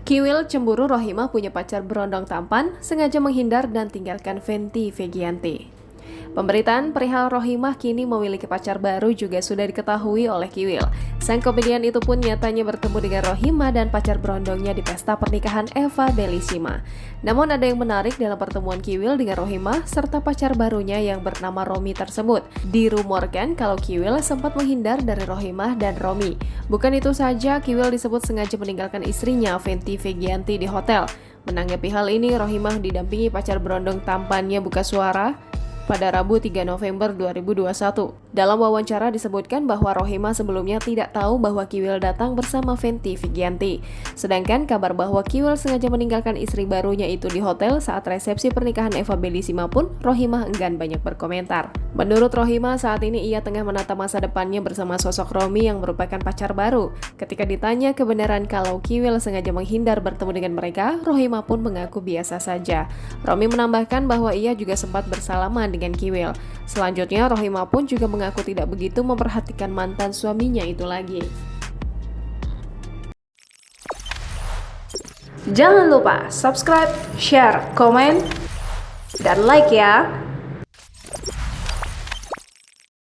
Kiwil cemburu Rohimah punya pacar berondong tampan, sengaja menghindar dan tinggalkan Fenty Fegianti. Pemberitaan perihal Rohimah kini memiliki pacar baru juga sudah diketahui oleh Kiwil. Sang komedian itu pun nyatanya bertemu dengan Rohimah dan pacar berondongnya di pesta pernikahan Eva Bellissima. Namun ada yang menarik dalam pertemuan Kiwil dengan Rohimah serta pacar barunya yang bernama Romi tersebut. Dirumorkan kalau Kiwil sempat menghindar dari Rohimah dan Romi. Bukan itu saja, Kiwil disebut sengaja meninggalkan istrinya Fenty Fegianti di hotel. Menanggapi hal ini, Rohimah didampingi pacar berondong tampannya buka suara pada Rabu 3 November 2021. Dalam wawancara disebutkan bahwa Rohimah sebelumnya tidak tahu bahwa Kiwil datang bersama Fenty Fegianti. Sedangkan kabar bahwa Kiwil sengaja meninggalkan istri barunya itu di hotel saat resepsi pernikahan Eva Bellissima pun Rohimah enggan banyak berkomentar. Menurut Rohimah, saat ini ia tengah menata masa depannya bersama sosok Romi yang merupakan pacar baru. Ketika ditanya kebenaran kalau Kiwil sengaja menghindar bertemu dengan mereka, Rohimah pun mengaku biasa saja. Romi menambahkan bahwa ia juga sempat bersalaman dengan Kiwil. Selanjutnya, Rohimah pun juga mengaku tidak begitu memperhatikan mantan suaminya itu lagi. Jangan lupa subscribe, share, komen, dan like ya!